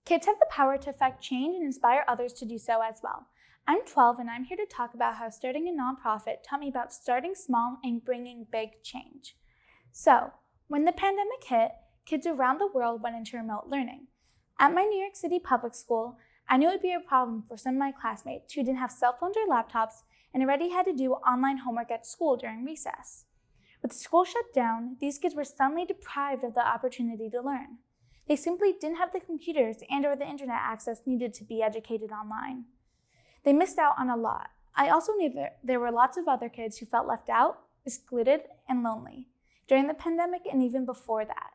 Kids have the power to affect change and inspire others to do so as well. I'm 12 and I'm here to talk about how starting a nonprofit taught me about starting small and bringing big change. So, when the pandemic hit, kids around the world went into remote learning. At my New York City public school, I knew it would be a problem for some of my classmates who didn't have cell phones or laptops and already had to do online homework at school during recess. With school shut down, these kids were suddenly deprived of the opportunity to learn. They simply didn't have the computers and/or the internet access needed to be educated online. They missed out on a lot. I also knew that there were lots of other kids who felt left out, excluded, and lonely during the pandemic and even before that.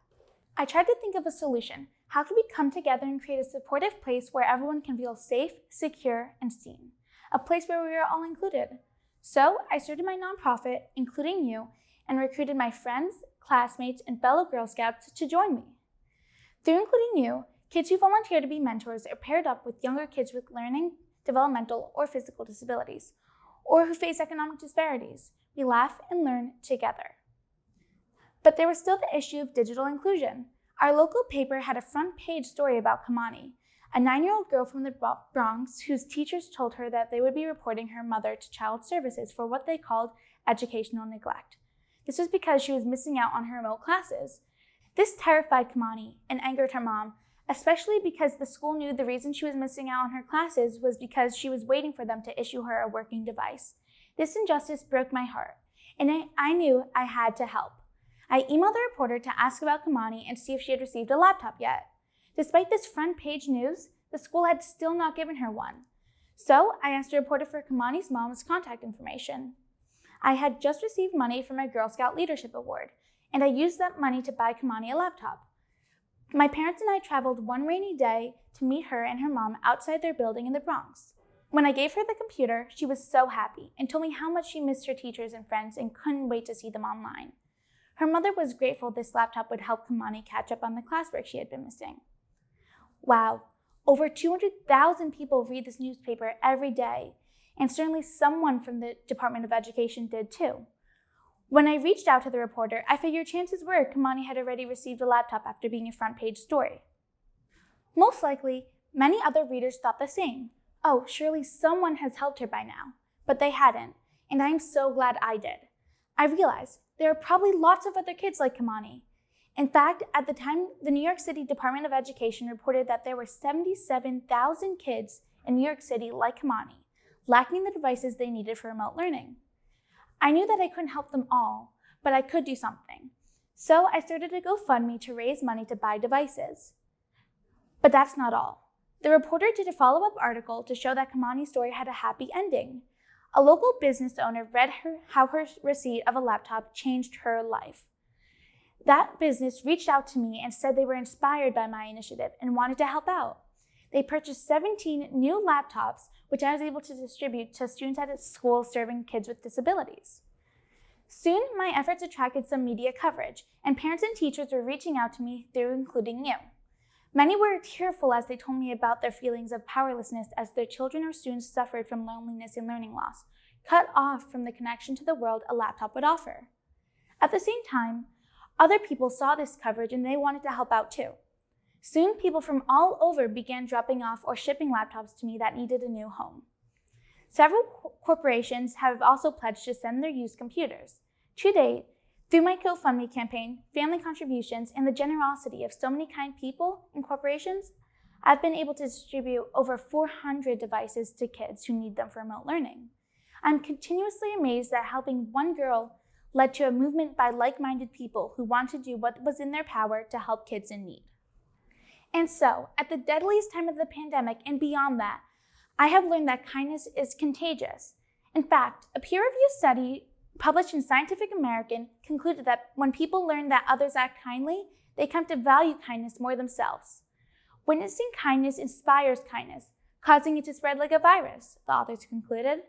I tried to think of a solution. How could we come together and create a supportive place where everyone can feel safe, secure, and seen? A place where we are all included. So I started my nonprofit, including you, and recruited my friends, classmates, and fellow Girl Scouts to join me. Through Including You, kids who volunteer to be mentors are paired up with younger kids with learning, developmental, or physical disabilities, or who face economic disparities. We laugh and learn together. But there was still the issue of digital inclusion. Our local paper had a front-page story about Kamani, a 9-year-old girl from the Bronx whose teachers told her that they would be reporting her mother to child services for what they called educational neglect. This was because she was missing out on her remote classes. This terrified Kamani and angered her mom, especially because the school knew the reason she was missing out on her classes was because she was waiting for them to issue her a working device. This injustice broke my heart, and I knew I had to help. I emailed the reporter to ask about Kamani and see if she had received a laptop yet. Despite this front-page news, the school had still not given her one. So I asked the reporter for Kamani's mom's contact information. I had just received money from a Girl Scout Leadership Award, and I used that money to buy Kamani a laptop. My parents and I traveled one rainy day to meet her and her mom outside their building in the Bronx. When I gave her the computer, she was so happy and told me how much she missed her teachers and friends and couldn't wait to see them online. Her mother was grateful this laptop would help Kamani catch up on the classwork she had been missing. Wow, over 200,000 people read this newspaper every day, and certainly someone from the Department of Education did too. When I reached out to the reporter, I figured chances were Kamani had already received a laptop after being a front-page story. Most likely, many other readers thought the same. Oh, surely someone has helped her by now. But they hadn't, and I'm so glad I did. I realized there are probably lots of other kids like Kamani. In fact, at the time, the New York City Department of Education reported that there were 77,000 kids in New York City like Kamani, lacking the devices they needed for remote learning. I knew that I couldn't help them all, but I could do something. So I started a GoFundMe to raise money to buy devices. But that's not all. The reporter did a follow-up article to show that Kamani's story had a happy ending. A local business owner read how her receipt of a laptop changed her life. That business reached out to me and said they were inspired by my initiative and wanted to help out. They purchased 17 new laptops, which I was able to distribute to students at its school serving kids with disabilities. Soon, my efforts attracted some media coverage, and parents and teachers were reaching out to me through Including You. Many were tearful as they told me about their feelings of powerlessness as their children or students suffered from loneliness and learning loss, cut off from the connection to the world a laptop would offer. At the same time, other people saw this coverage and they wanted to help out too. Soon, people from all over began dropping off or shipping laptops to me that needed a new home. Several corporations have also pledged to send their used computers. To date, through my GoFundMe campaign, family contributions, and the generosity of so many kind people and corporations, I've been able to distribute over 400 devices to kids who need them for remote learning. I'm continuously amazed that helping one girl led to a movement by like-minded people who want to do what was in their power to help kids in need. And so, at the deadliest time of the pandemic and beyond that, I have learned that kindness is contagious. In fact, a peer-reviewed study published in Scientific American concluded that when people learn that others act kindly, they come to value kindness more themselves. Witnessing kindness inspires kindness, causing it to spread like a virus, the authors concluded.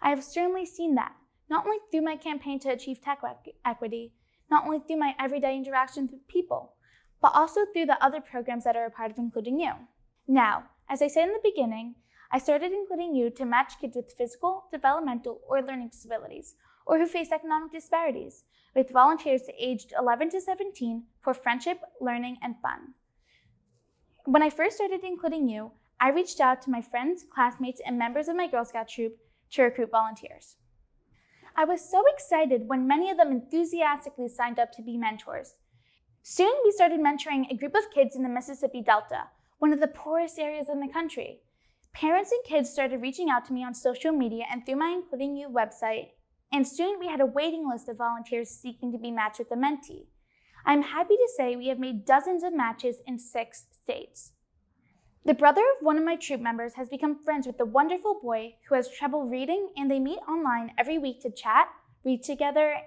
I have certainly seen that, not only through my campaign to achieve tech equity, not only through my everyday interactions with people, but also through the other programs that are a part of Including You. Now, as I said in the beginning, I started Including You to match kids with physical, developmental, or learning disabilities, or who face economic disparities, with volunteers aged 11 to 17 for friendship, learning, and fun. When I first started including you, I reached out to my friends, classmates, and members of my Girl Scout troop to recruit volunteers. I was so excited when many of them enthusiastically signed up to be mentors. Soon we started mentoring a group of kids in the Mississippi Delta, one of the poorest areas in the country. Parents and kids started reaching out to me on social media and through my Including You website, and soon we had a waiting list of volunteers seeking to be matched with a mentee. I'm happy to say we have made dozens of matches in 6 states. The brother of one of my troop members has become friends with the wonderful boy who has trouble reading, and they meet online every week to chat, read together,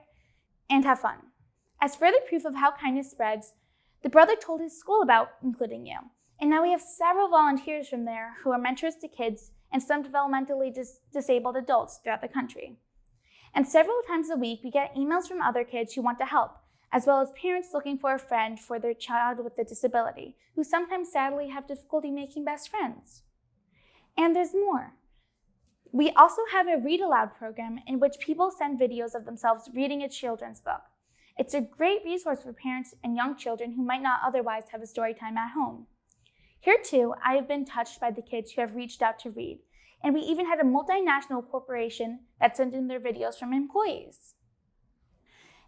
and have fun. As further proof of how kindness spreads, the brother told his school about Including You, and now we have several volunteers from there who are mentors to kids and some developmentally disabled adults throughout the country. And several times a week, we get emails from other kids who want to help, as well as parents looking for a friend for their child with a disability, who sometimes sadly have difficulty making best friends. And there's more. We also have a read aloud program in which people send videos of themselves reading a children's book. It's a great resource for parents and young children who might not otherwise have a story time at home. Here too, I have been touched by the kids who have reached out to read, and we even had a multinational corporation that sent in their videos from employees.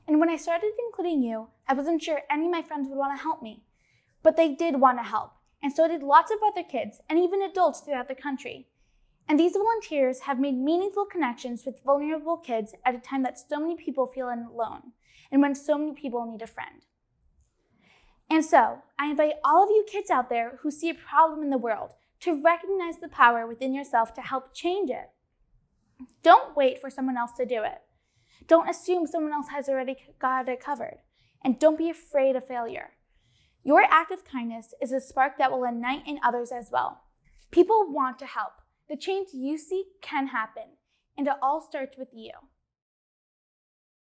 And when I started Including You, I wasn't sure any of my friends would want to help me, but they did want to help, and so did lots of other kids and even adults throughout the country. And these volunteers have made meaningful connections with vulnerable kids at a time that so many people feel alone, and when so many people need a friend. And so, I invite all of you kids out there who see a problem in the world to recognize the power within yourself to help change it. Don't wait for someone else to do it. Don't assume someone else has already got it covered. And don't be afraid of failure. Your act of kindness is a spark that will ignite in others as well. People want to help. The change you seek can happen, and it all starts with you.